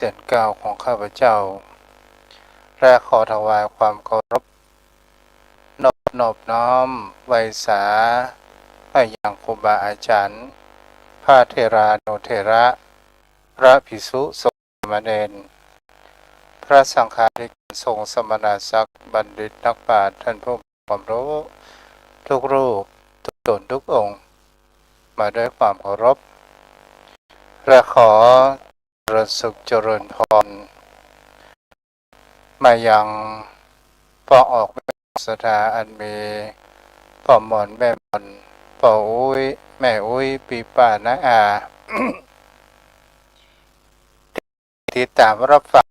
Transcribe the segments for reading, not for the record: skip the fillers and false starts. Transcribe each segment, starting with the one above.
เสียงกล่าวของข้าพเจ้าและขอถวายความเคารพนอบน้อมไว้สาไปยังครูบาอาจารย์พระเถรานุเถระพระภิกษุสงฆ์สามเณรพระสังฆาธิการสงฆ์สมณศักดิ์บัณฑิตนักปราชญ์ท่านผู้มีความรู้ทุกรูปทุกตนทุกองค์มาด้วยความเคารพและขอเจริญสุขเจริญพรมายังพ่อออกสถาอันมีพ่อหมอนแม่หมอนพ่ออุ้ยแม่อุ้ยปีป้าน้าอา ติดตามรับฟัง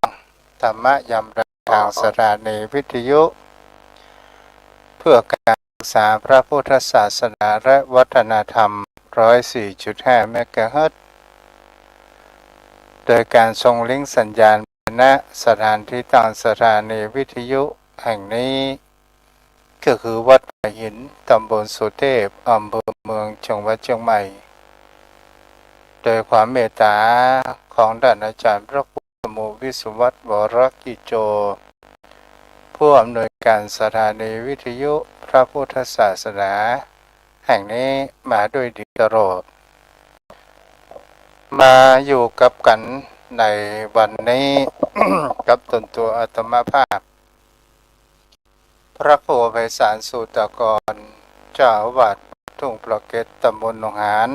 ธรรมะยามทางสถานีวิทยุเพื่อการศึกษาพระพุทธศาสนาและวัฒนธรรม 104.5 เมกะเฮิรตซ์โดยการส่งลิงก์สัญญาณณสถานที่ตั้งสถานีวิทยุแห่งนี้ก็คือวัดป่าหินตำบลสุเทพอำเภอเมืองจังหวัดเชียงใหม่โดยความเมตตาของท่านอาจารย์พระครูสมุวิสุวัตรวรกิจโจผู้อำนวยการสถานีวิทยุพระพุทธศาสนาแห่งนี้มาด้วยดีตลอดมาอยู่กับกันในวันนี้ กับตนตัวอาตมาภาพพระครูไพศาลสูตรกรเจ้าอาวาสทุ่งปลอกเกร็ดตำบลหนองหาน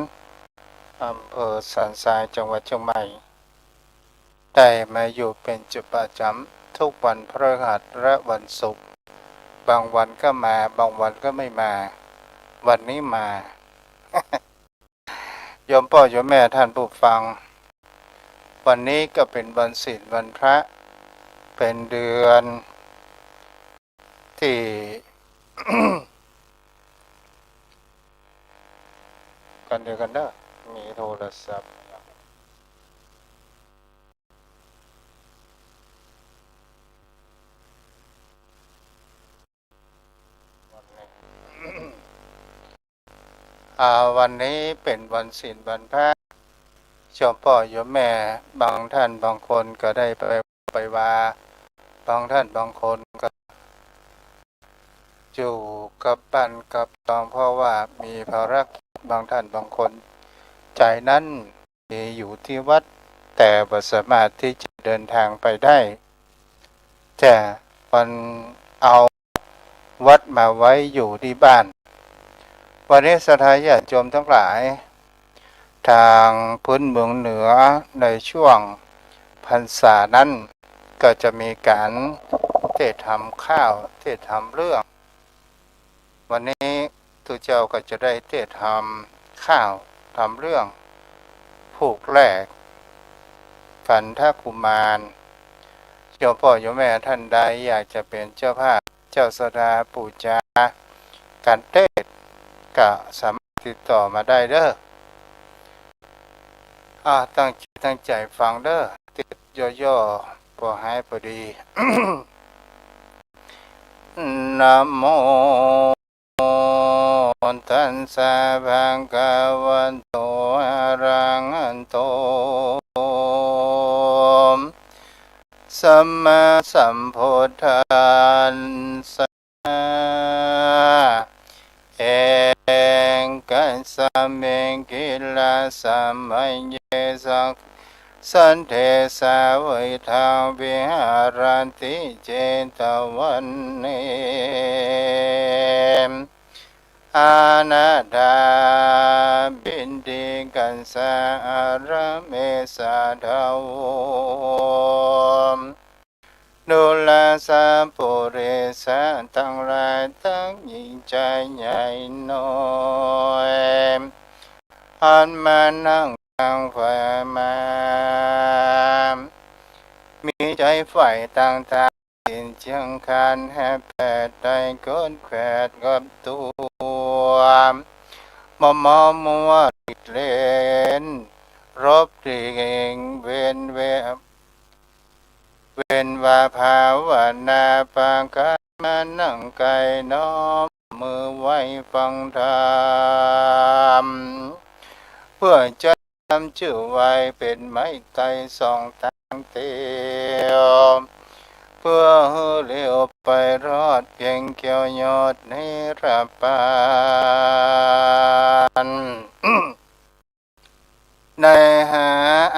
อำเภอสันทรายจังหวัดเชียงใหม่ได้มาอยู่เป็นจุดประจำทุกวันพฤหัสและวันศุกร์บางวันก็มาบางวันก็ไม่มาวันนี้มา โยมพ่อโยมแม่ท่านผู้ฟังวันนี้ก็เป็นวันศีลวันพระเป็นเดือนที่ กันเดียวกันเด้อมีโทรศัพท์วันนี้เป็นวันศีลวันพระโยมพ่อโยมแม่บางท่านบางคนก็ได้ไปว่าบางท่านบางคนก็อยู่กับบ้านกับตองเพราะว่ามีภารกิจบางท่านบางคนใจนั้นมีอยู่ที่วัดแต่ไม่สามารถที่จะเดินทางไปได้แต่วันเอาวัดมาไว้อยู่ที่บ้านวันนี้ศรัทธาญาติโยมทั้งหลายทางพื้นเมืองเหนือในช่วงพรรษานั้นก็จะมีการเทศทำข้าวเทศทำเรื่องวันนี้ทุกเจ้าก็จะได้เทศทำข้าวทำเรื่องผูกแรกฝันท่ากุมารโยมพ่อโยมแม่ท่านใดอยากจะเป็นเจ้าภาพเจ้าสดาปูจาการเทศก็สามารถติดต่อมาได้เด้อตั้งใจฟังเด้อติดย่อๆพอหายพอดี นะโมตัสสะภะคะวะโตอะระหะโตสัมมาสัมพุทธัสสะเองกัสสะเมกิลาสัมมัญเยสักสันเทสาวิทาวิหารันติเจตวันเนอานาดาบินดิกันสาระเมสาทาวนุลาสาปุเรสาทั้งหลายทั้งหญิงใจใหญ่น้อยอันมานั่งฟังไฟมามีใจใฝ่ต่างๆสินเชียงคานแห่แปดได้ก้นแขวดกับตัวมอมมัวติดเลนรบดีเองเวนว่าภาวนาปังกันมานั่งไก่น้อมมือไว้ฟังธรรมเพื่อจะทำชื่อไว้เป็นไม้ไต่สองทาง เตียว เพื่อให้เลี้ยวไปรอดเพียงเกี่ยวยอดนิรปานในหา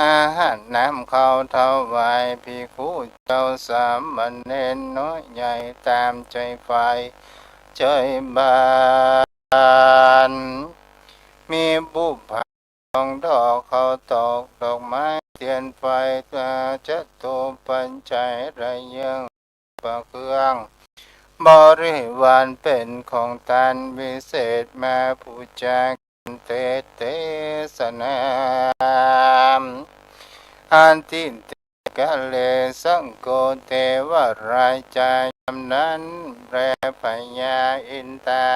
อาหารน้ำเข้าถวายภิกขุเจ้าสามเณรน้อยใหญ่ตามใจไฟใจบานมีบุพเพองดอกเขาตอกดอกไม้เทียนไฟตาจะตูปัญใจระยังประเครื่องบริวารเป็นของตานวิเศษมาปูจาเตเตสนามอันติเตกะเลสังโกเทวรายใจยำนั้นแปรพญาอินตา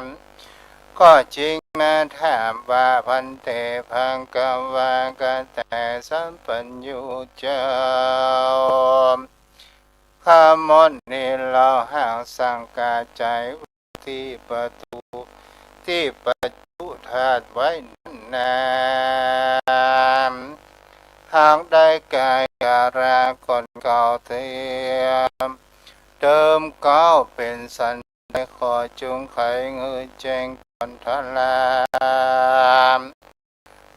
มก็จริงมาถามว่าพันเตพังกวากะแต่สัมปัญญูเจ้าข้ามนนี้เราห่างสังกาใจที่ประตูที่ประจุธาตุไว้นานหากได้กายการาคนเก่าเทียมเดิมเก้าเป็นสันได้ขอจุงไขเงยแจงก่อนทลาม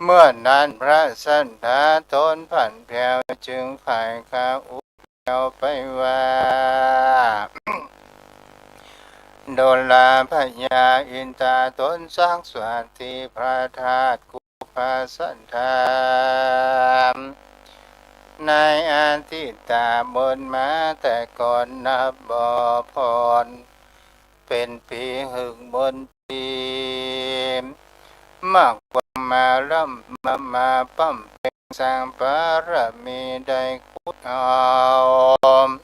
เมื่อนั้นพระสันดาตนผันแผ่วจึงไขข้าอุเอวไปว่าโดลาพญาอินตาตนสร้างสวัสดิพระธาตุกุปาสันธามในอาทิตาบนมาแต่ก่อนนับบ่อพรเป็นปีหึงบนปีมากกว่ามาล่ำมาปั้มเป็นสร้างบารมีได้คุดเอา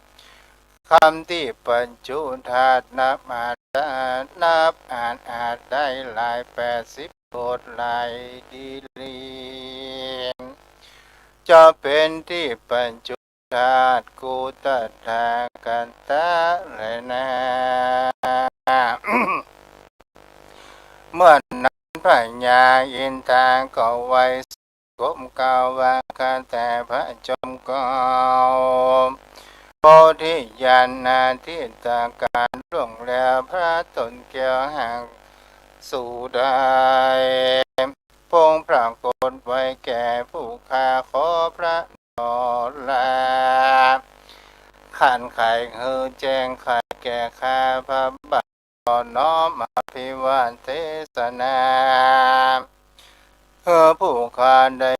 คำที่ปัญจุธาตุนับอ่านอาจได้หลาย80 โกฏหลายดีลีจะเป็นที่ปัญจุธาตุกุตถากันตะเลยนะ เมื่อนั้นพระญาอินทราก็ไว้กบกาวว่าคาแต่พระจอมเก่าโพธิญาณนาทิตาการล่วงแล้วพระตนเกี่ยวห่างสู่ได้พงปรากฏไว้แก่ผู้ข้าขอพระนลาขันไข่เฮือแจ้งไข่แก่ข้าพระบาทน้อมอภิวาทเทศนาเพื่อผู้ข้าได้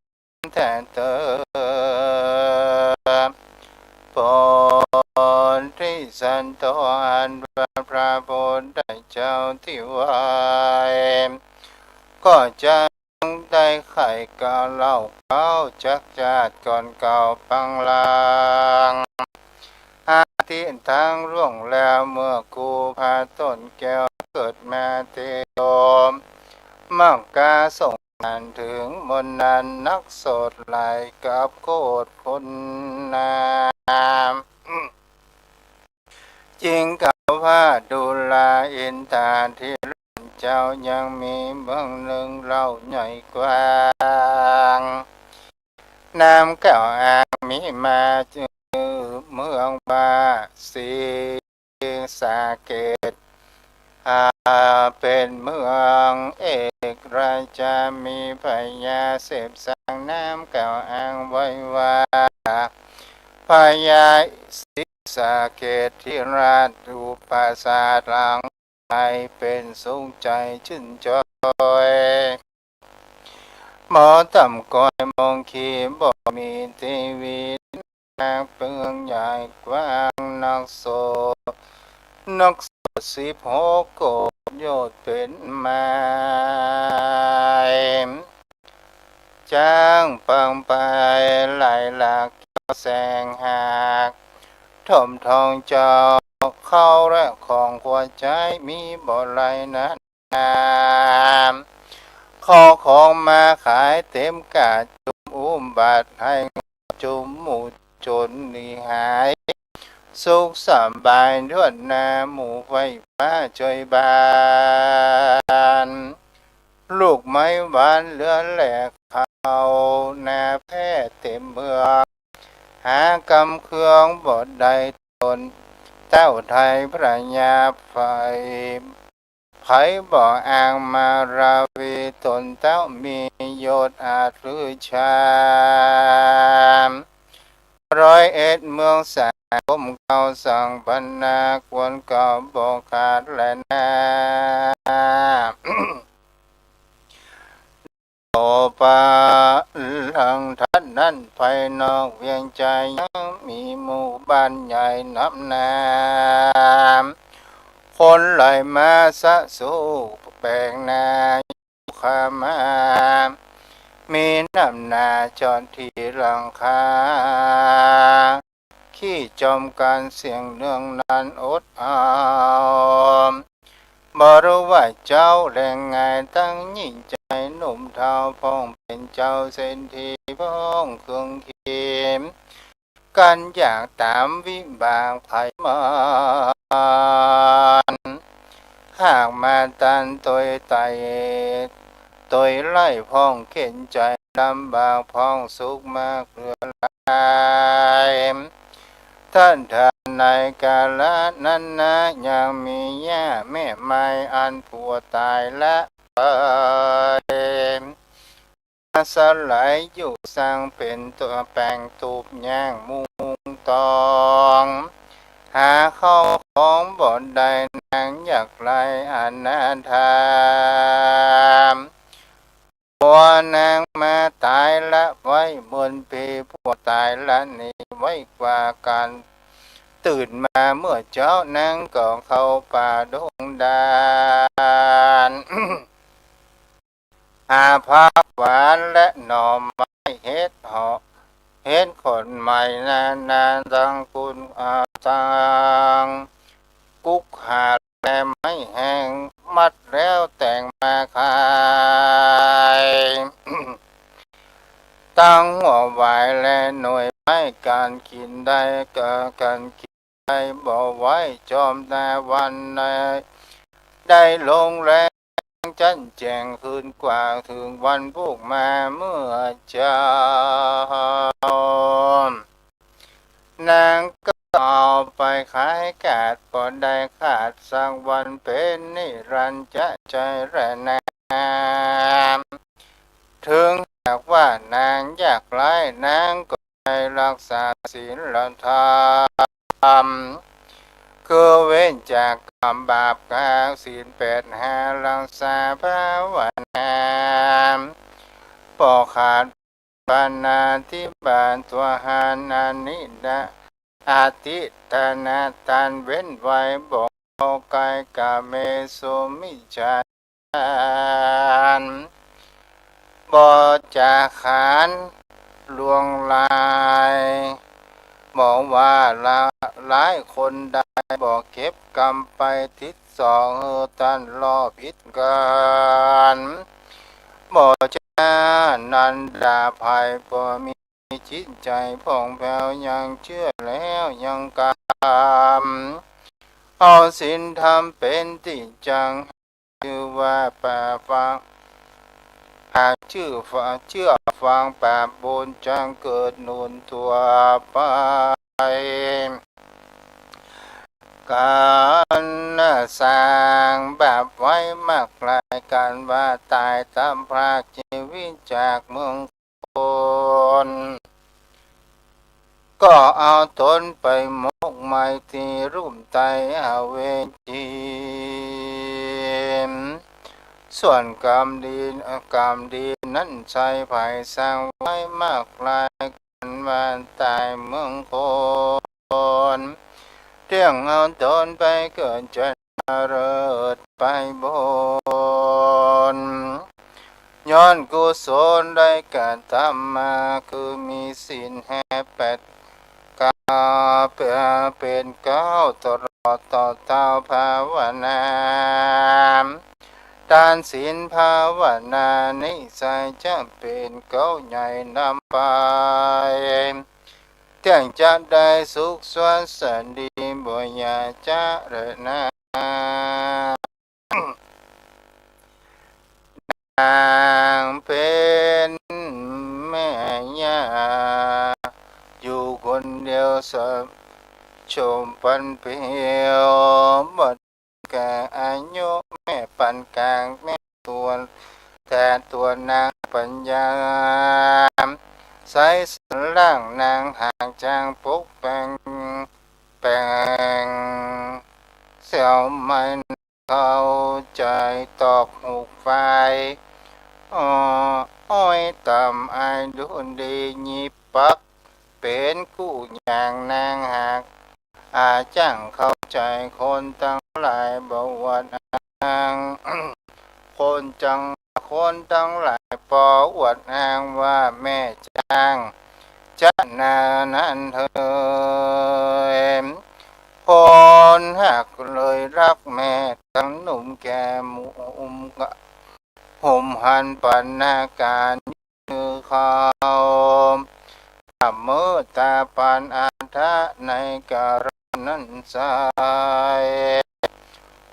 แทนเตอปนที่สันตอันพระโพธิเจ้าที่ไว้ก็จะได้ไข่กาเล่าเขาจักจาดก่อนเก่าปังลางอาทิตย์ทางร่วงแล้วเมื่อกูพาต้นแก้วเกิดมาเตโยมมังกาส่งอ่านถึงมนนันนักโสดไหลกับโคตรคนนามจริงกับว่าดูลาอินทาที่เจ้ายังมีเมืองหนึ่งเล่าใหญ่กว้างน้ำแก้วอ่างมีมาจือเมืองบาสีสาเกตเป็นเมืองเอกราชามีพญาเสพสร้างน้ำแก้วอ่างไว้ว่าพญาศิสาเกตที่ราชดูปราสาทหลังไปเป็นสุขใจชื่นจอยหมอตำก้อยมองขีบ่มีทีวีนักเปืองใหญ่กว้างนักโส16 โกฏโยชน์เป็นไม้จ้างปังไปไหลหลักแสงหากถมทองเจ้าเข้าและของหัวใจมีบ่ไหลนั้นขอของมาขายเต็มกาดจุมอุ้มบาทให้จุมหมู่จนนิหายสุขสบายด้วยนาหมู่ไฟฟ้าช่วยบานลูกไม้หวานเลือนแหลกเขานาแพ้เต็มเมือง ากำเครื่องบทใดตนเจ้าไทยพระยาไฟไผบ่อ้างมาราวีตนเจ้ามีโยชน์อาจหรือชาม101เมืองสามเก่าสั่งบรรณาควรเก่าบอกขาดและนาโอปาลังทัดนั้นภายนอกเวียงใจยังมีหมู่บ้านใหญ่นับนามคนไหลมาสะสู้แปลงนาขามามีน้ำนาจอดที่หลังคาขี้จอมการเสียงเนื่องนานอดเอาบ่รู้ว่าเจ้าแรงไงตั้งยิ่งใจหนุ่มเท้าพ้องเป็นเจ้าเส้นที่พ้องเครื่องเขีมกันอยากตามวิบากไผมันหากมาตันตัวไตตัวไล่พ้องเข็นใจลำบากพ้องสุขมากเรือลายท่านทานในกาลนั้นนะยังมีย่าแม่ไม้อันผัวตายและไปสลายอยู่สร้างเป็นตัวแปลงตูบย่างมุงตองหาเข้าของบ่อนใดนางอยากไล่อนาถามบัวนางมาตายละไว้บนปีพวกตายละนี่ไว้กว่ากันตื่นมาเมื่อเจ้านางก็เข้าป่าดงดานหาผักหวานและหน่อไม้เห็ดหอเห็ดคนใหม่นานตังคุณตังกุกหาแต่ไม่แห้งมัดแล้วแต่งมาขายตั้งหัวไหวและหน่วยไม่การกินได้ก็กันกินได้บอกไว้จอมแต่วันได้ลงแรงจันแจงคืนกว่าถึงวันพวกมาเมื่อเจ้านางก็เอาไปขายกาดพอได้ขาดสักวันเป็นนิรันดร์จะใจแระนามถึงหากว่านางอยากไล่นางก็ให้รักษาศีลธรรมคือเว้นจากกรรมบาปกาศีล8หารักษาภาวนาปอขาดปานาธิบาลตัวหานานิดาอาทิตานาตันเว้นไว้บอกกายกาเมสุมิจฉานบ่จะขานลวงลายบอกว่าหลายคนได้บอกเก็บกรรมไปทิศสองตันรอผิดกันบ่จะนันดาภัยบ่มีจิตใจผ่องแผ้วยังเชื่อแล้วยังกรรมเอาศีลธรรมเป็นที่จังชื่อว่าป่าฟังหากเชื่อฟังป่าบุญจังเกิดนุนตัวไปการสร้างแบบไว้มากลายการว่าตายตามพรากชีวิตจากเมืองคนก็เอาตนไปมกไม้ที่รุ่มไตเอาเวจีส่วนกรรมดีนั้นใช้ไผ่สร้างไว้มากลายกันว่าตายเมืองคนเที่ยงเอาตนไปเกิดจะเริดไปบนย้อนกุศลได้การทำมาคือมีศีล8กาเป็น9ตลอดต่อเต้าภาวนาทานศีลภาวนานิสัยจะเป็นเก้าใหญ่นำไปเที่ยงจะได้สุขสวัสดีบ่อยาจะเรนานางเป็นแม่ย่าอยู่คน คนเดียวสมชมปันเปียวหมดแก่อายุแม่ปันกลางแม่ตัวแต่ตัวนางปัญญาใส่สันล่างนางห่างจางปุกแปงเสี่ยวไม่เข้าใจตอกหูไฟอ้ออ้อยต่ำอายดูดียิบปักเป็นกู้อย่างนางหักอาจังเข้าใจคนตั้งหลายบอกว่านางคนตั้งหลายปออวดอ้างว่าแม่จ้างจะนานั้นเธอคนหักเลยรักแม่ตั้งหนุ่มแก่มุมห่มหันปันนาการยือเขามือตาปานอาทะในการนั้นสาย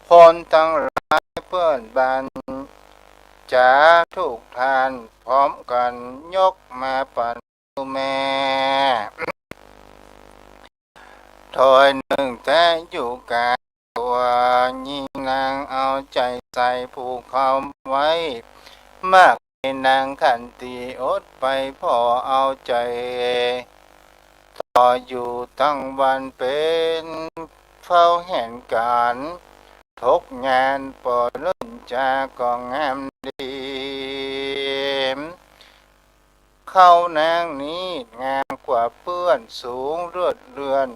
คนตั้งหลายเพื่อนบ้านจะถูกทานพร้อมกันยกมาปันแม่ถอยหนึ่งแต่อยู่กาตัวยิงนางเอาใจใส่ผูกเขาไว้มากนางขันตีอดไปพอเอาใจต่ออยู่ตั้งวันเป็นเฝ้าเห็นการทุกงานปอลุ่นจากองงามดีเข้านางนี้งามกว่าเพื่อนสูงเลือน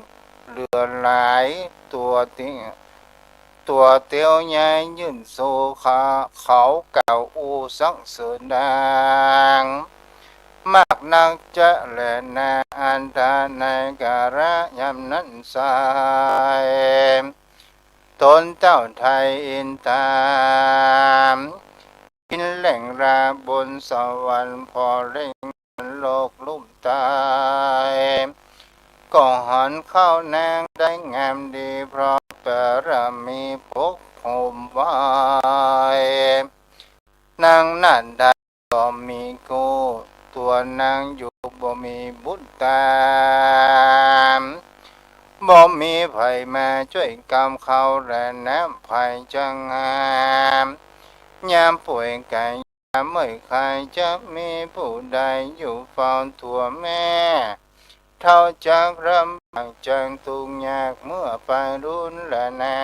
หลายตัวเตียวใหญ่ยื่นโซเขาเก่าอูสังเสริญดังมากนักจะแลนาอันดาในการะยำนั้นสายตนเจ้าไทยอินตามกินแหล่งราบนสวรรค์พอเร่งโลกลุ่มตายก็หันเข้านางได้งามดีเพราะบารมีปกผมไว้นางนั่นได้ก็มีกูตัวนางอยู่บ่มีบุญตามบ่มีไผมาช่วยกำเขาและน้ำไผจังงามยามป่วยกายยามไม่ใครจะมีผู้ใดอยู่เฝ้าตัวแม่เท่าจากรำบากจังตุงยากเมื่อไปรุนละนา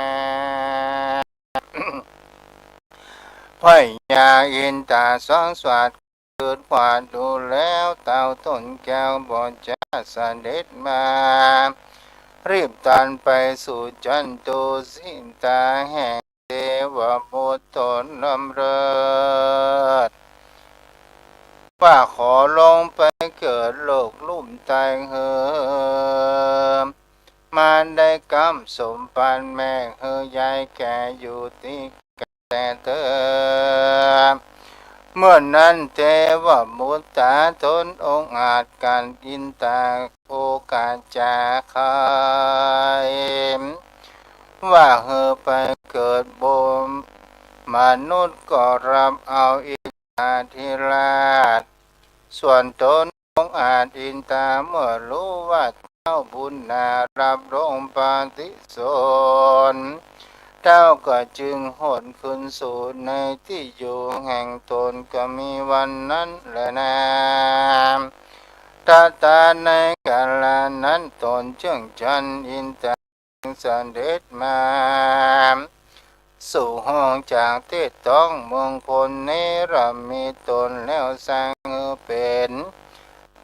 พ่อยยาอินตาสองสวัสดเกิดกว่าดูแล้วเต่าต้นแก้วบ่จะเสด็จมารีบตันไปสู่จันตุสินตาแห่งเทวบุตรตนลำเริดป้าขอลงไปเกิดโลกลุ่มตายเหิมมาได้กำสมปันแม่เฮยายแก่อยู่ที่แต่เธอเมื่อนั้นเทวมุตตาตนองอาจการกินตาโอกาสจาคายว่าเฮอไปเกิดบมมนุษย์ก็รับเอาอินทาธิราชส่วนตนองอาจอินตาเมื่อรู้ว่าเจ้าบุญนารับรองปฏิสนเจ้าก็จึงหดขึ้นสู่ในที่อยู่แห่งตนก็มีวันนั้นแหละนาตาในกาลนั้นตนจึงจันอินตาเสด็จมาสู่ห้องจากที่ต้องมงคลเนรมีตนแล้วสร้างเป็น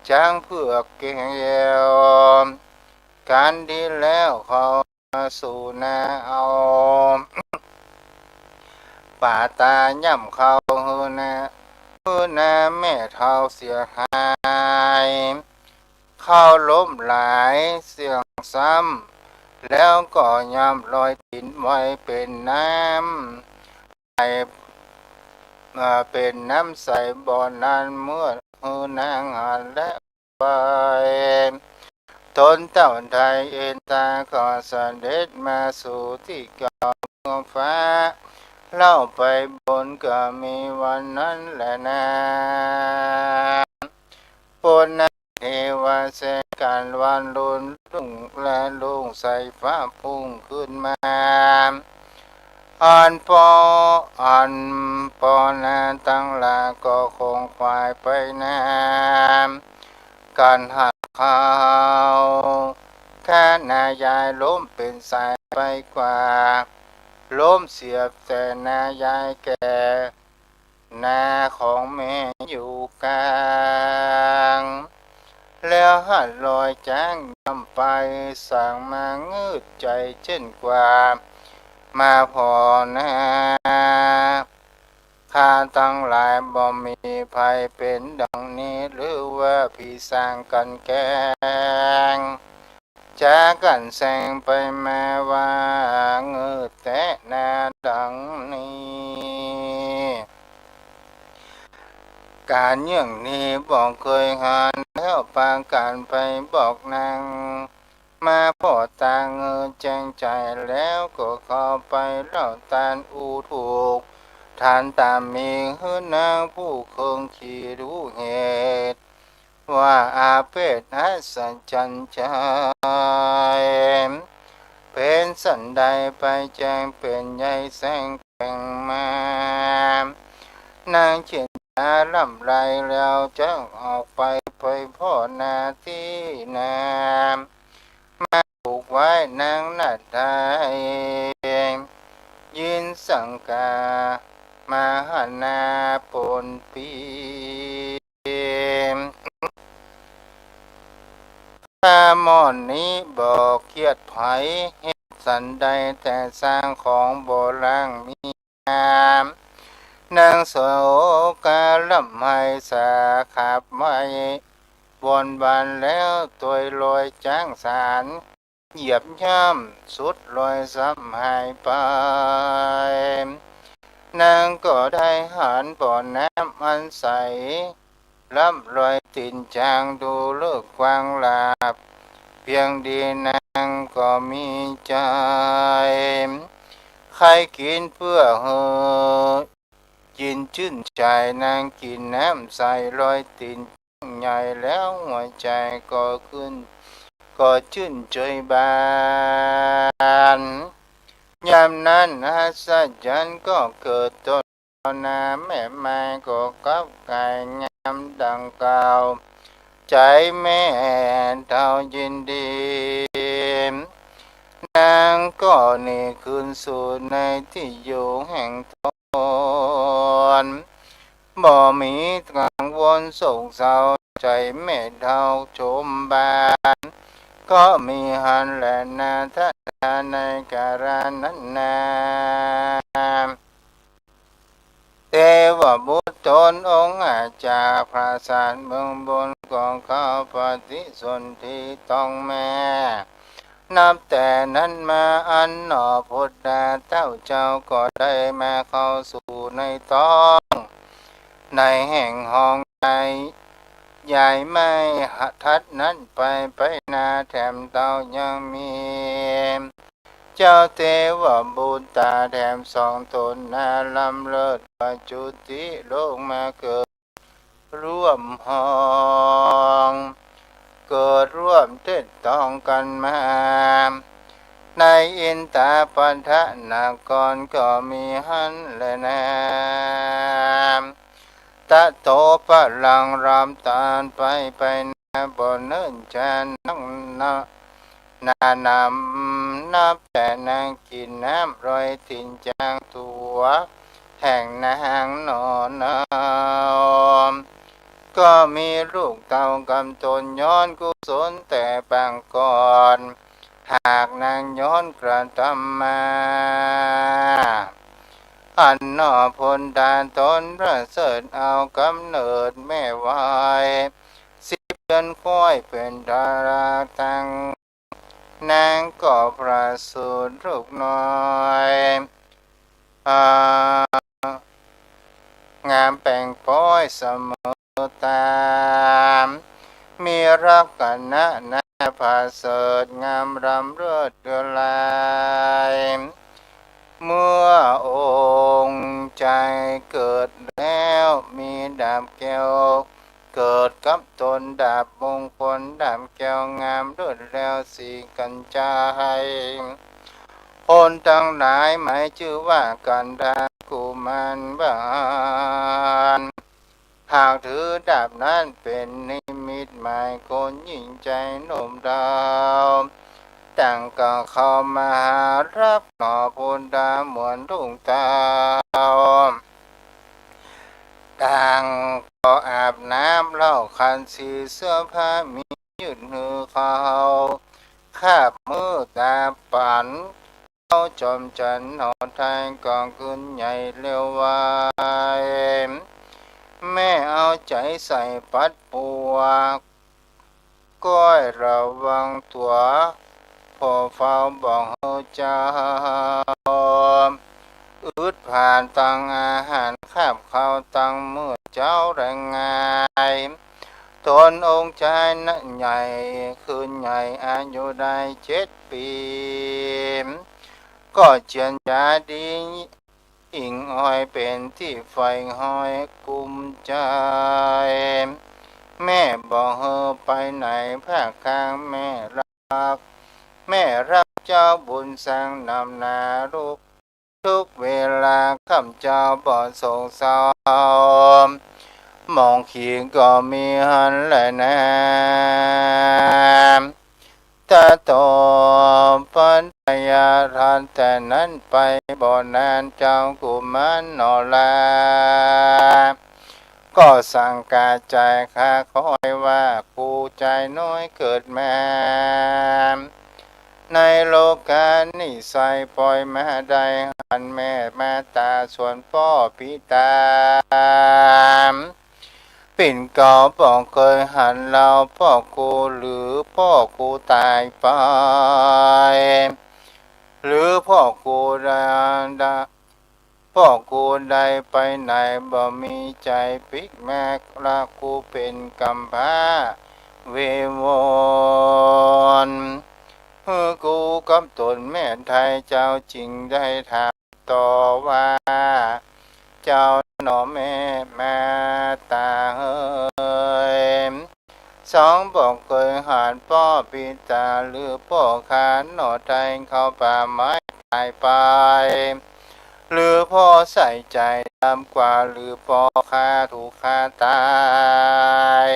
ช้างเผือกเกี่ยวการดีแล้วเขาสู่นาเอาป่าตาย่ำเขาฮือนาแม่เท่าเสียหายเข้าล้มหลายเสียงซ้ำแล้วก็ย่ำลอยดินไว้เป็นน้ำเป็นน้ำใสบ่อนั้นเมื่อฮือนางหันและไปตนเจ้าไทยเอ็นตาก็เสด็จมาสู่ที่เก่าเมืองฟ้าเล่าไปบนก็มีวันนั้นแหละนะปุณณเทวาเสก การวันลุนรุ่งและลุงใส่ฟ้าพุ่งขึ้นมาอันปอนาตั้งลาก็คงควายไปน้ำการหักเขาข้านายายล้มเป็นสายไปกว่าล้มเสียบแต่นายายแก่นาของแม่อยู่กลางแล้วหัดลอยจ้างนำไปสั่งมางืดใจเช่นกว่ามาพอนาข้าตั้งหลายบ่มีภัยเป็นดังนี้หรือว่าพี่สร้างกันแกงจากกันแสงไปมาว่าเงืดแต่นาดังนี้การอย่างนี้บอกเคยหันแล้วปางการไปบอกนางมาพอตาเงือแจ้งใจแล้วก็เข้าไปเล่าตานอูถูกทานตามมีหื้อนางผู้คงขี่รู้เหตุว่าอาเพศอัศจรรย์ใจเป็นสันใดไปแจ้งเป็นใหญ่แสงแก่งมานางเขียนตาลำไรแล้วจะออกไปพ่อนาที่นามาผูกไว้นางนาไทยยินสังกามาหานาปนปีถ้ามอนนี้บอกเกียดไผเหตุสันใดแต่สร้างของโบราณมีงามนางโสกาลำไห้สาขับไม่บนบานแล้วตัวลอยจ้างสารเหยียบย่ำสุดลอยซ้ำหายไปนางก็ได้หันบ่อน้ำอันใสล้ำลอยตินจางดูเลิกควางหลับเพียงดีนางก็มีใจใครกินเพื่อเฮอกินชื่นใจนางกินน้ำใสลอยตินใหญ่แล้วหัวใจก็ขึ้นก็ชื่นใจบานยามนั้นอาศจรรย์ก็เกิดต้นนาแม่ไม้ก็กับไก่งามดังกล่าวใจแม่เท่ายินดีนางก็นี่คืนสู่ในที่อยู่แห่งตนบ่มีกังวลโศกเศร้าใจแม่เท่าชมบานก็มีหันและนาทนาในการนั้นนาเทวบุตรตนองค์อาจาพระสารเมืองบนกองเขาปฏิสนธิต้องแม่นับแต่นั้นมาอันหนอพุทธาเต้าเจ้าก็ได้มาเข้าสู่ในต้องในแห่งห้องใจใหญ่ไม่หัทัดนั้นไปนาแถมเต้ายังมีเจ้าเทวบุตรตาแถมสองตนนาลำเลิศปัจจุติโลกมาเกิดร่วมห้องเกิดร่วมเต้นต้องกันมาในอินตาปันทะนากรก็มีหันและนามตะโตปะลังรำตาลไปนาบนเนินจันนังนานำนับแต่นางกินน้ำรอยตินจางตัวแห่งนางนอนมก็มีลูกเต่ากำตนย้อนกุศลแต่บางก่อนหากนางย้อนกระทำมาอันนอพลดานตนประเสริฐเอากำเนิดแม่ไว้10 เดือนค่อยเป็นดาราตังนางก็ประสูติลูกน้อยงามแป่งป้อยเสมอตามมีรักกันนะนาผาเสดงามรำเลิศเดือลายเมื่อองค์ใจเกิดแล้วมีดาบแก้ว เกิดกับตนดาบมงคลดาบแก้วงามรวดแล้วสีกัญจายคนทั้งหลายหมายชื่อว่ากันดากุมารบานหากถือดาบนั้นเป็นนิมิตหมายคนยิ่งใจโน้มดาวต่างก็เข้ามารับหน่อพุนดาเหมือนทุ่งตาวต่างก็อาบน้ำเล่าคันสีเสื้อผ้ามียืดหือเขาคาบมือตาปันเขาจอมจันหอไทยกองขึ้นใหญ่เร็วไวแม่เอาใจใส่ปัดปัวก้อยระวังตัวพอเฝ้าบอกเฮาเจ้าอืดผ่านตังอาหารคาบข้าวตังเมื่อเจ้าแรงงายตนองค์ชายนั้นใหญ่คืนใหญ่อายุได้7 ปีก็เจียนยาดีอิงอ้อยเป็นที่ไฟห้อยกุมใจแม่บอกเฮอไปไหนภาคกลางแม่รักแม่รักเจ้าบุญสร้างนำนาลูกทุกเวลาข้าเจ้าบ่โศกเศร้ามองขีก็มีหันและแนมตาโตปัญญาทันแต่นั้นไปบ่นานเจ้ากุมารนอลาก็สั่งกาใจข้าคอยว่ากูใจน้อยเกิดมาในโลกานี้ใส่ปล่อยมาได้หันแม่มาตาส่วนพ่อพิตาปิ่นเก่าบอกเคยหันเราพ่อกูหรือพ่อกูตายไปหรือพ่อกูได้พ่อกูได้ไปไหนบ่มีใจปิกแม่ละกูเป็นกำพร้าเววอนกูกับตนแม่ไทยเจ้าจริงได้ถามต่อว่าเจ้าหนอแม่มาตาเฮยสองบอกเคยหานพ่อปิตาหรือพ่อขานหนอไทยเข้าป่าไม้ตายไปหรือพ่อใส่ใจดำกว่าหรือพ่อฆ่าถูกฆ่าตาย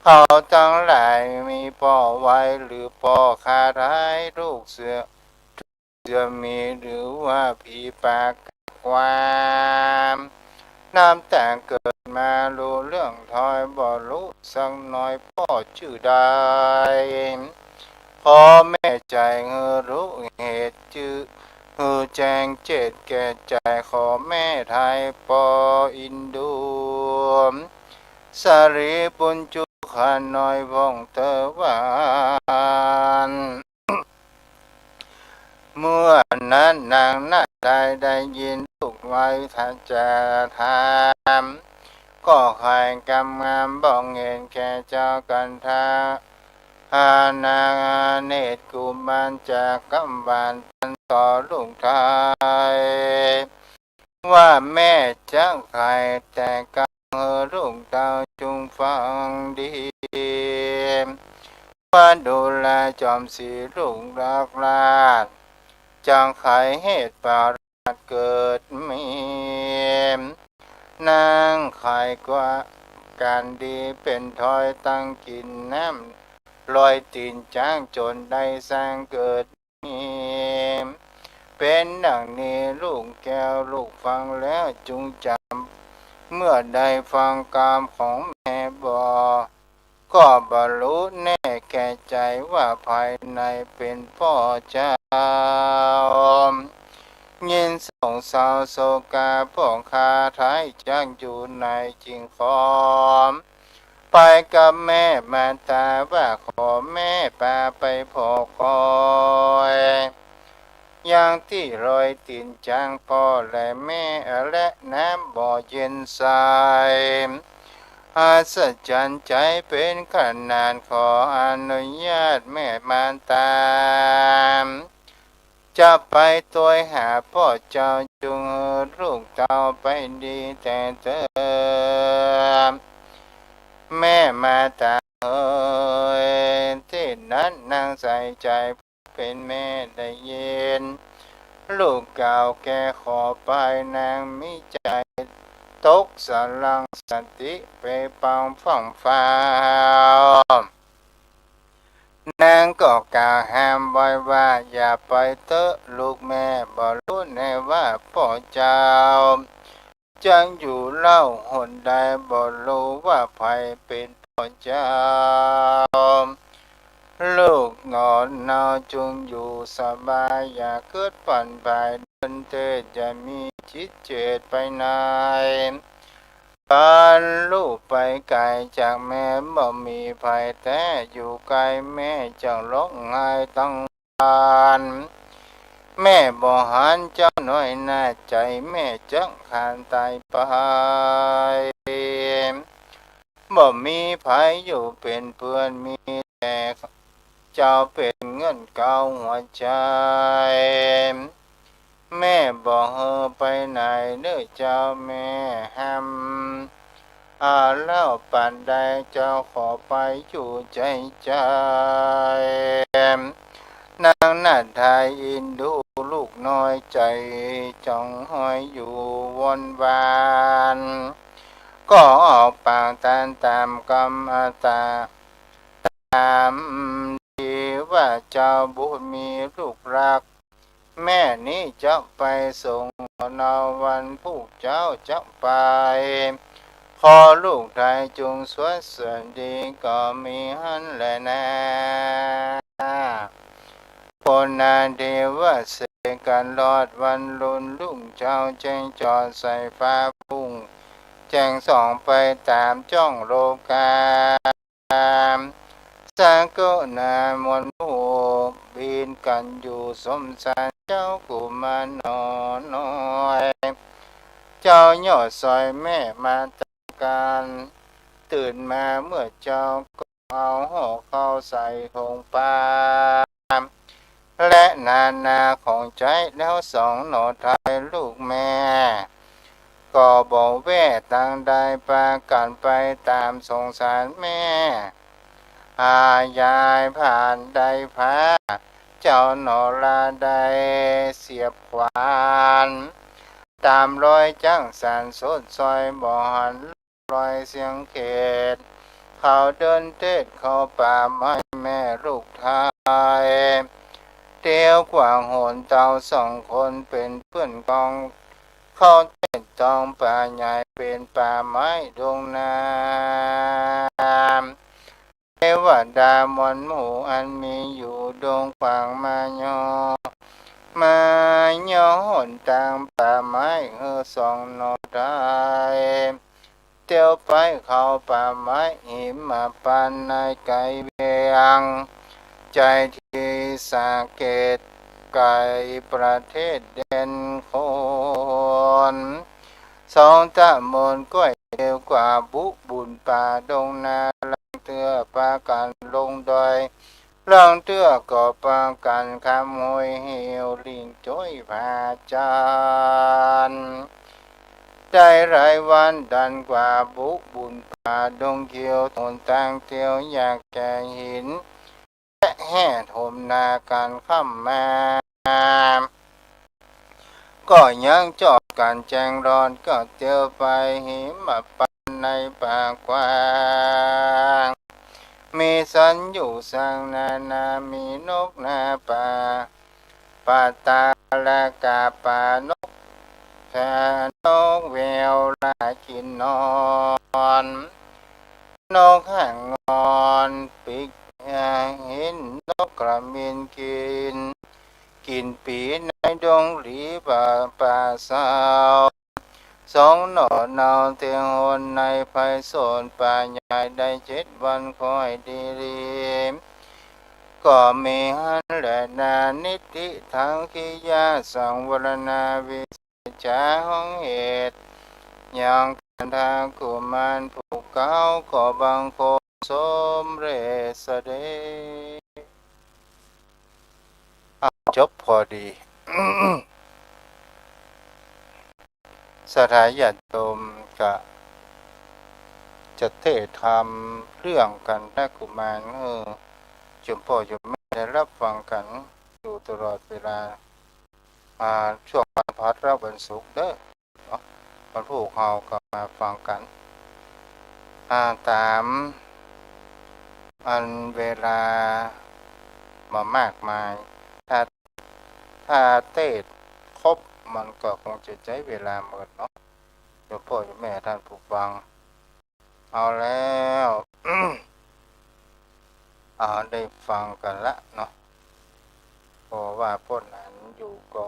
เขาทั้งหลายมีพ่อไว้หรือพ่อฆ่าร้ายลูกเสือมีหรือว่าผีปากความน้ำแต่งเกิดมารู้เรื่องถอยบ่รู้สักหน่อยพ่อชื่อใดพ่อแม่ใจเฮอรู้เหตุชื่อเฮอแจ้งเจตแก่ใจขอแม่ไทยปออินดูสารีปุญจุขาน้อยว่องเตวานเมื่อนั้นนางนาได้ยินลูกไว้ทันจะถามก็ใครกำงามบอกเห็นแก่เจ้ากันทาอาณาเนตรกุมารจากกำบานตันต่อลูกไทยว่าแม่จะใครแต่กำลูกดาวจงฟังดีว่าดูแลจอมสีลูกรักลาดจังไขเหตุปาราดเกิดมีนางไขกว่าการดีเป็นถอยตั้งกินน้ำลอยตีนจ้างจนได้สร้างเกิดมีเป็นดังนี้ลูกแก้วลูกฟังแล้วจุงจำเมื่อได้ฟังกามของแม่บอกก็บรรลุแน่แก่ใจว่าภายในเป็นพ่อเจ้ายินส่งสาวโศกาพ่อคาไทยจังอยู่ในจริงฟอมไปกับแม่มาตาว่าขอแม่ปาไปพอคอยอย่างที่รอยตีนจางพ่อและแม่และน้ำบ่อเย็นใสอัศจรรย์ใจเป็นขนาดขออนุญาตแม่มาตามจะไปตัวหาพ่อเจ้าจุงลูกเต้าไปดีแต่เติม แม่มาตาเอ๋ยที่นั้นนางใส่ใจเป็นแม่ได้เย็นลูกเก่าแก่ขอไปนางมิใจตกสลังสติไปปังฟ่องฟ้านางก็กล่าวห้ามไว้ว่าอย่าไปเตอะลูกแม่บ่รู้แน่ว่าพ่อเจ้าจังอยู่เล่าหนใดบ่รู้ว่าใครเป็นพ่อเจ้าลูกงอนเนาจงอยู่สบายอย่าเกิดฝันไปเดินเถิดจะมีจิตเจตไปไหนการลูกไปไกลจากแม่บ่มีภัยแต่อยู่ไกลแม่จังร้องไห้ตั้งบานแม่บ่หันเจ้าน้อยหน้าใจแม่จังขานตายไปบ่มีภัยอยู่เป็นเพื่อนมีแต่เจ้าเป็นเงินเก่าหัวใจแม่บ่เฮอไปไหนเด้อเจ้าแม่ห้ำแล้วปานใดเจ้าขอไปอยู่ใจใจนางนาทายอินดูลูกน้อยใจจ้องห้อยอยู่วนวานก็ออกปากตานตามกรรมอาตาตามดีว่าเจ้าบุญมีลูกรักแม่นี้จะไปส่งนาวันผู้เจ้าจะไปพอลูกไทยจงสวยสวยดีก็มีหันแหละนะคนนาเดวะเสกันลอดวันลุนลุ่งเจ้าแจ้งจอดใส่ฟ้าพุ่งแจ้งส่องไปตามจ้องโลกาสังก็นามนโมบินกันอยู่สมสารเจ้ากุมารนอนน้อยเจ้ายอดซอยแม่มาตาการตื่นมาเมื่อเจ้าก็เอาห่อเข้าใส่ธงปาและนาของใจแล้วสองหนอไทยลูกแม่ก็บอกแว่ต่างใดปากันไปตามสงสารแม่ยายผ่านใดพาเจ้าหนอลาใดเสียบขวานตามรอยจังสันสดซอยบ่หันรอยเสียงเกตเขาเดินเทศเข้าป่าไม้แม่ลูกไทยเตียวกว่างโหนเต่าสองคนเป็นเพื่อนกองเข้าเต้นตองป่าใหญ่เป็นป่าไม้ดงนาเทวดามนหมู่อันมีอยู่ดงกว่างมาย่อหนตางป่าไม้สองโนได้เตียวไปเข้าป่าไม้หิมมาปานในไก่เวียงใจที่สาเกตไก่ประเทศเด่นคนสองตะมนก้อยเดียวกว่าบุบุญป่าดงนาลังเตือปากันลงดอยลังเตือก่อปากันขโมยเหี่ยวลิงจ้อยผาจานได้หลายวันดันกว่าบุบุญป่าดงเขียวทนต่างเที่ยวอยากแก่หินแห่ถมนาการข้ามมาก็ยังจอดกันแจงร้อนก็เตียวไปหิมะปันในป่ากว้างมีสันอยู่สร้างนามีนกนาป่าป่าตาและกาป่านกแค่นกแววลากินนอนนกแห่งงอนปีกเห็นนกกระมินกินปีในดงหลีป่าสาวสองหน่อเนาเตียงหนในไพศาลป่าใหญ่ได้7 วันคอยดีรีก็มีหันและนานิติทั้งกิยาสังวรณาวิจาห้องเหตุอย่างกันทางกุมารผู้เก่าก็บังโคสมเรสเดจบพอดี สถาญาติโยมก็ จะเทศทำเรื่องกันได้กุมารจุมพ่อจุมแม่ได้รับฟังกันอยู่ตลอดเวลาช่วงวันพฤหัสวันศุกร์เด้อเนาะวันพุธเราก็มาฟังกันตามอันเวลามามากมายถ้าเทศครบมันก็คงจะใช้เวลาหมดเนาะเดี๋ยวพ่อแม่ท่านผู้ฟังเอาแล้วได้ฟังกันละเนาะเพราะว่าพวกนั้นอยู่ก็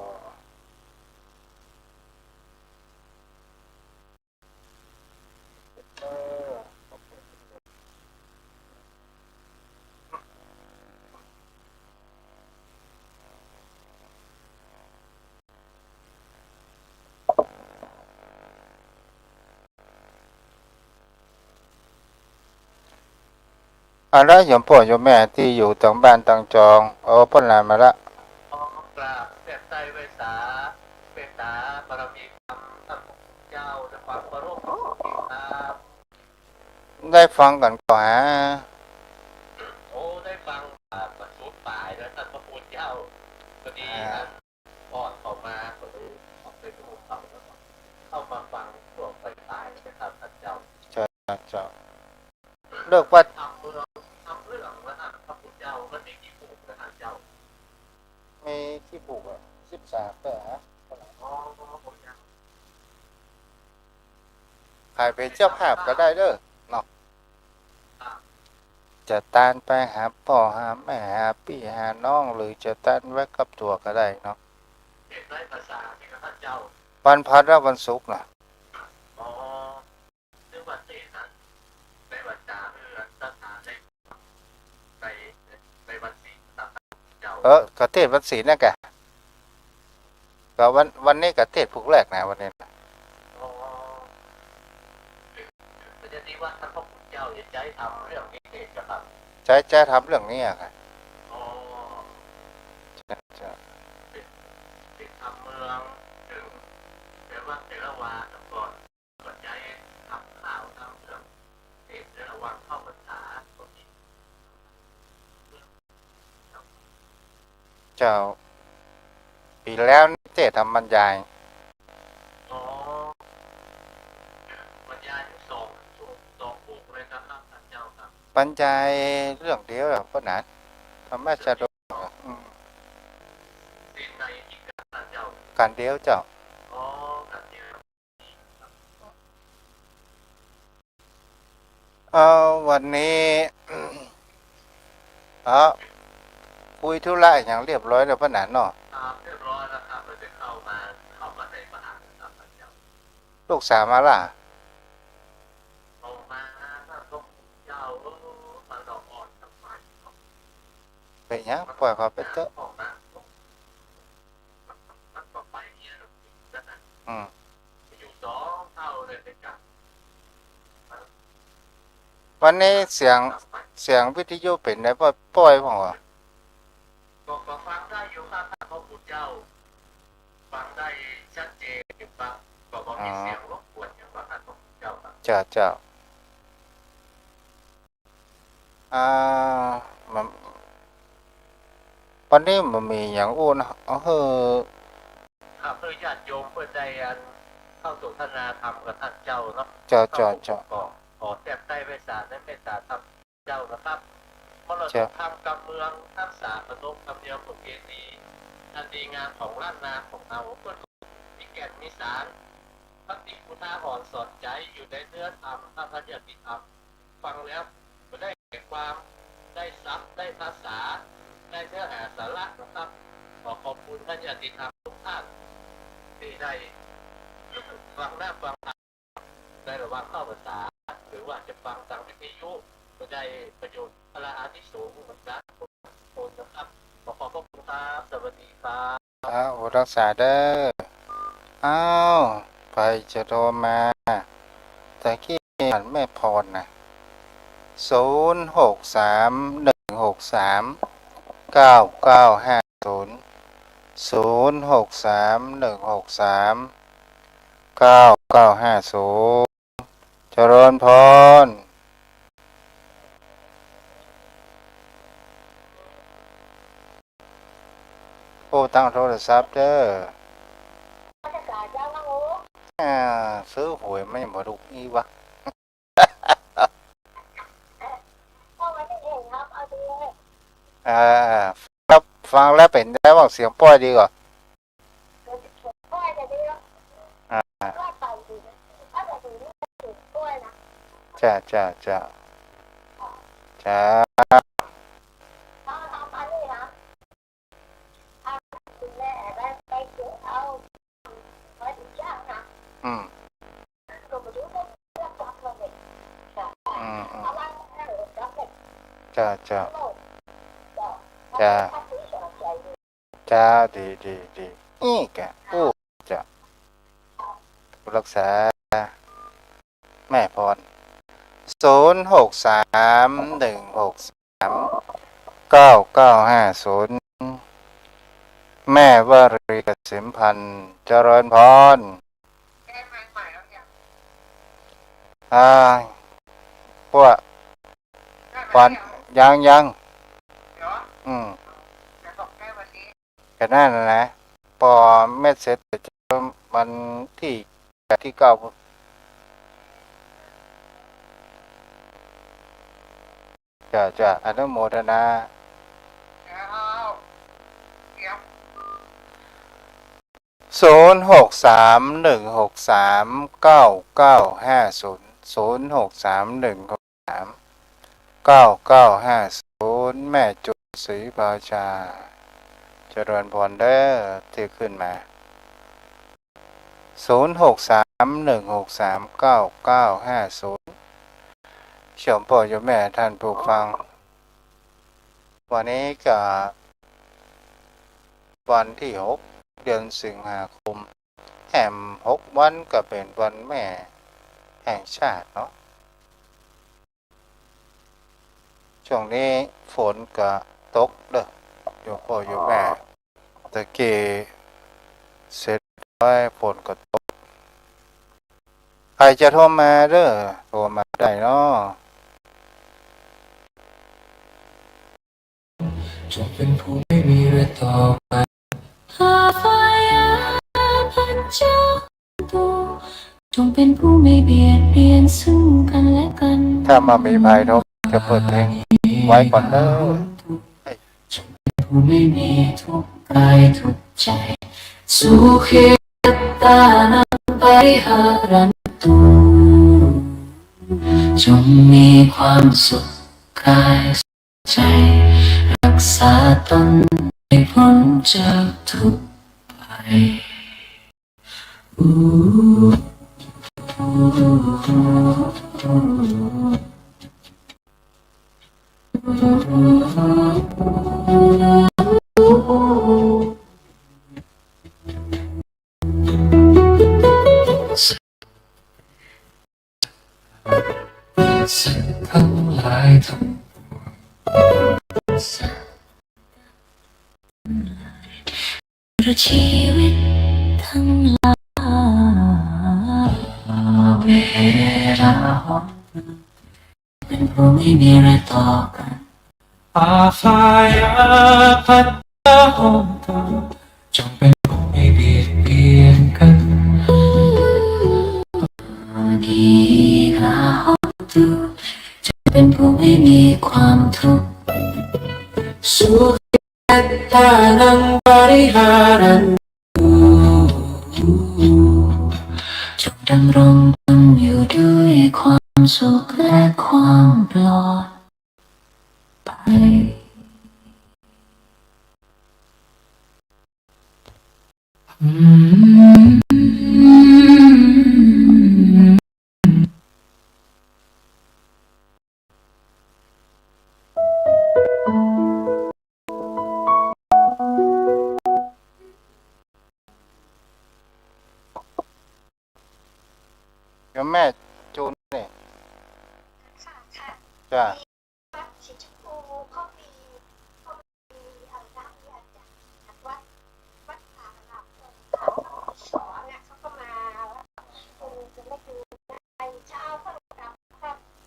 แล้วโยมพ่อโยมแม่ที่อยู่ต่างบ้านต่างจองพ้นลานมาละกราบเสียใจไว้สาเป็นตาบารมีธรรมท่านพระพุทธเจ้าและความเคารพครับได้ฟังกันก่อนได้ฟังประสูติป่ายแล้วท่านพระพุทธเจ้าพอดีก่อนเข้ามาก็เลยออกไปดูเข้ามาฟังช่วงไปตายนะครับท่านเจ้าเจ้าเลิกว่าทำเรื่องว่าท่านพระพุทธเจ้ามันมีกี่ผูกนะท่านเจ้ามีที่ปลูก13เด้อฮะใครเป็นเจ้าภาพก็ได้เด้อเนาะจะตานไปหาพ่อหาแม่หาพี่หาน้องหรือจะตานไว้กับตัวก็ได้เนาะเป็นได้ภาษาที่ท่านเจ้าวันพฤหัสวันศุกร์นะซึ่งวันเสาร์นั้นในวันจันทร์สถานในวันศีลตัดเจ้าก็เทศวันศีลนะแกก็วันนี้ก็เทศผูกแรกนะวันนี้มันจะดีว่าท่านพระพุทธเจ้าจะใช้ทำเรื่องนี้เองครับใช้ทำเรื่องนี้อะครับเป็นทำเมืองถึงแต่ว่าแต่ละวาก่อนก็ใช้ทำข่าวทำเรื่องเทศแต่ละวันเข้าพรรษาเจ้าปีแล้วนี่เทศทำบรรยายบรรยายถึงสองบุกเลยครับท่านเจ้าครับบรรยายเรื่องเดียวหรอพ่อหนานธรรมชาติการเดียวเจ้าวันนี้คุยธุระอย่างเรียบร้อยแล้วพ่อหนานเนาะเรียบร้อยแล้วครับเราจะเข้ามาในมหาวิทยาลัยลูกสาวมาล่ะออกมาต้องเจ้ามาดอกอ่อนทำไมเป็นยังปล่อยเขาไปเถอะอยู่2 เท่าเลยเป็นกันวันนี้เสียงวิทยุเป็นได้ปล่อยผมเหรอก็ฟังได้อยู่ครับพระพุทธเจ้าฟังได้ชัดเจนครับก็มีเสียงรบกวนอย่างว่าท่านพระพุทธเจ้าครับเจ้าวันนี้มันมีอย่างอู้นะครับเพื่อญาติโยมเพื่อใจเข้าสู่ธนาธรรมกับท่านเจ้าเนาะเจ้าขอแต้มใต้เวสาและเมตตาธรรมเจ้านะครับเพราะเราจะทำกับเมืองทักษะประนมธรรมเนียมประเพณีอันดีงามของล้านนาของเราเพื่อมีแก่นมีสารปฏิปุณาอ่อนสอนใจอยู่ในเนื้อธรรมพระพัญญติธรรมฟังแล้วก็ได้เกิดความได้ซับได้ภาษาได้เนื้อหาสาระนะครับขอบคุณพัญญติธรรมทุกท่านที่ได้ฟังหน้าฟังได้ระวังเข้าภาษาหรือว่าจะฟังทางวิทยุก็ได้ประโยชน์พละอานิสงส์เหมือนกันทุกคนนะครับขอบคุณครับสวัสดีครับรักษาเด้อไปจะโทรมาแต่กี้หันแม่พรนะ0631631950 0631639950เจริญพร โอ้ตั้งโทรศัพท์เด้ออ่าซื้อหวยไม่มาดูนี่วะอ่าครับฟังแล้วเป็นได้ว่าเสียงป้อยดีกว่าอ่าจ้าจ้าจ้าจ้าอืมอืมอืมจ้าจ้าจ้าจ้าดีดีดีนี่แกอู้จ้ารักษาแม่พร0631639950แม่วรีเกษมพันธ์เจริญพรอ่าพวกวันยังอืมแค่นั้นนะพอเม็ดเสร็จจะมันที่ที่เก้าจะอนุโมทนา06316399500631639950แม่จุศรีบาชาเจริญพรเด้อที่ขึ้นมา0631639950ชมพ่อโยมแม่ท่านผู้ฟังวันนี้ก็วันที่6 เดือนสิงหาคมแถม6 วันก็เป็นวันแม่แห่งชาติเนาะช่วงนี้ฝนก็ตกเด้อโยมพ่อโยมแม่ตะกี้เสร็จไว้ฝนก็ตกใครจะโทรมาเด้อโทรมาได้เนาะจงเป็นผู้ไม่มีเรือต่อไปหาไฟพระเจ้าตัวจงเป็นผู้ไม่เบียดเบียนซึ่งกันและกัน ถ้ามามีภัยโทรจะเปิดเพลงไว้ก่อนเด้อ จงเป็นผู้ไม่มีทุกข์กายทุกข์ใจสุขิตานังปริหารันตุจงมีความสุขกายใจรักษาตนให้พ้นจากทุกภัยสิ่งทั้งหลายทั้งปวงชีวิตทั้งหลายเวลาเป็นผู้ไม่มีอะไรต่อกันอาฟายาพัตตาหอมตาจงเป็นผู้ไม่เบียดเบียนกันดีกาหอมตูจงเป็นผู้ไม่มีความทุกข์สุขิตานังปริหารันตุจงดำรงตนอยู่ด้วยความสุขและความปลอดภัยโยมแม่จูนนี่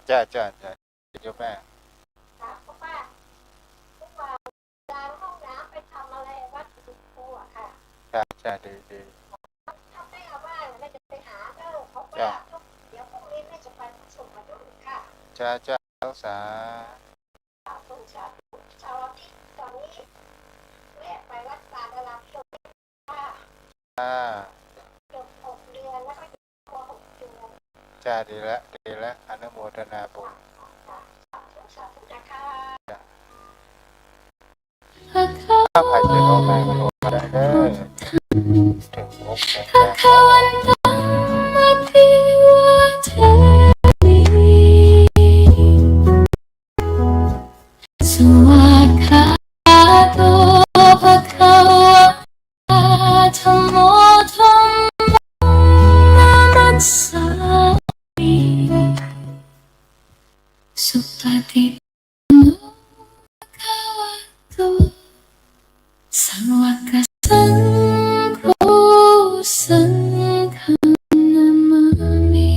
จ้าจ้าโยมแม่ จ้าดีดี ถ้าไม่เอาบ้านแม่จะไปหาเด้อเพราะ จ้ะ ว่าเดี๋ยวพรุ่งนี้แม่จะไปส่งมาด้วยค่ะ จ้าจ้ารักษา ส่งเช้าอาทิตย์ตอนนี้แวะไปวัดป่าดาราชมค่ะ จ้า จบ6 เดือนแล้วก็อยู่พอ6 เดือน จ้าดีแล้วดีแล้วอนุโมทนาบุญ สาธุนะคะ ถ้าใครจะโทรมาก็โทรมาได้เด้อถึง6 โมงสวัสดีโตภะคะวะธัมโมธัมมังนัสสามิสุปฏิปันโนภะคะวะโตสาวกสังโฆสังฆังนามามิ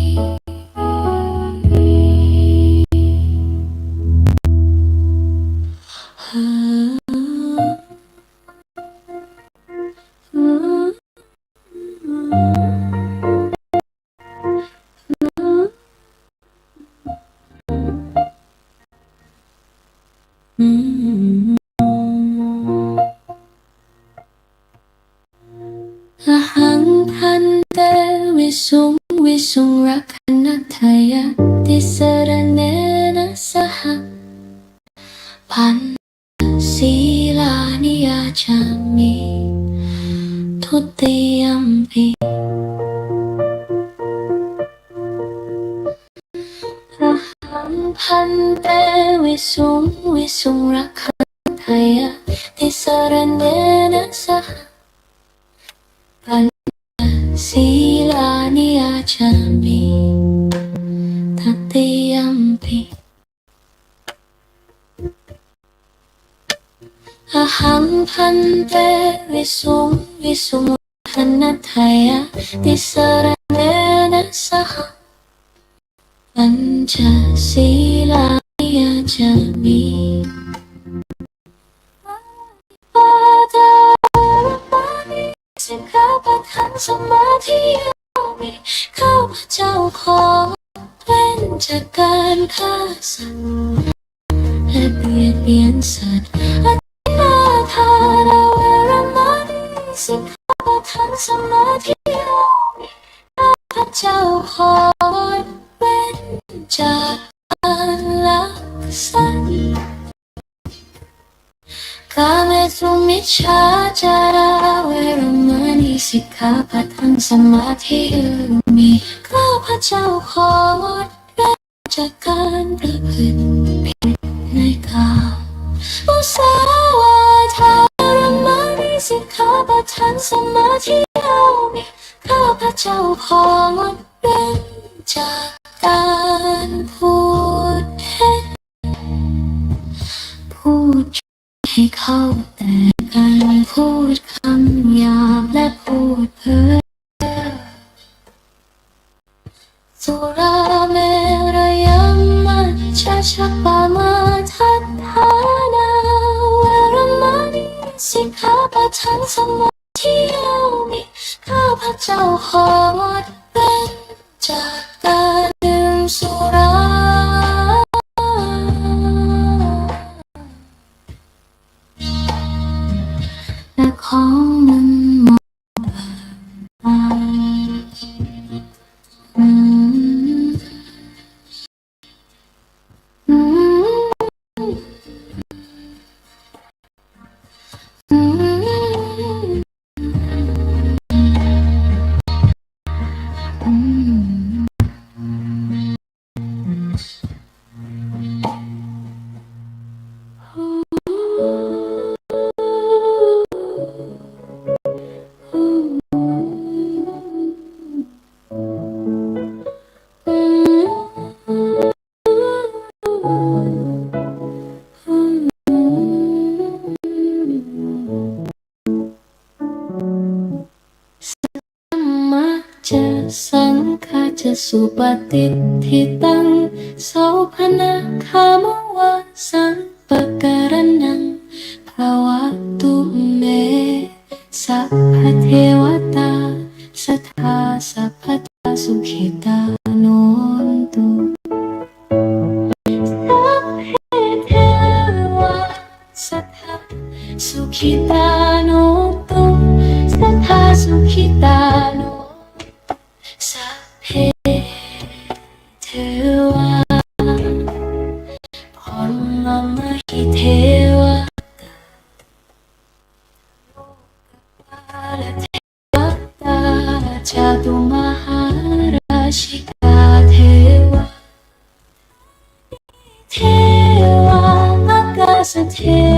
อหังพันเตวิสุงวิสุงรักขณทายาติสรณเนนะสหปันศีลานิยาจามิทุติยัมปิอหังพันเตวิสุงวิสุงรักขณทายาติสรณเนนะสหปันศีลานิยาจามิทัตติยัมปิอหังพันเตวิสุงวิสุงหันทายาติสรณเนนะสหปัญจศีลานิยาจามิปาจาระปานิสิกขาปะทังสมาธิยามิข้าพเจ้าขอเว้นจากการฆ่าสัตว์และเบียดเบียนสัตว์อธินาทานเวรมณีสิกขาปะทังสมาธิยามิข้าพเจ้าขอเว้นจากการลักทรัพย์กาเมสุมิจฉาจาราเวรมณีสิกขาปะทังสมาธิยามิข้าพเจ้าของดเว้นจากการประพฤติผิดในกามมุสาวาทาเวรมณีสิกขาปะทังสมาธิยามิข้าพเจ้าของดเว้นจากการพูดเท็จพูดให้เข้าแต่การพูดคำหยาบและพูดเพ้อสุราเมรยมัจจฉปามาทัฏฐานาเวรมณีสิกขาปะทังสมาธิยามิข้าพเจ้าของดเว้นจากการดื่มสุราและของมันหมดไปอืมอืมอืมอืม มัจจะสังฆาจะสุปฏิทิตังโสภณคามวะสังปะการนังภวตุเมสัพพเทว ขิตาโนตุสัทธาสุขิตาโนสัพเพเทวาพรหมมหิเทวาและเทวตาจาตุมหาราชิกาเทวาเทวามกาสเท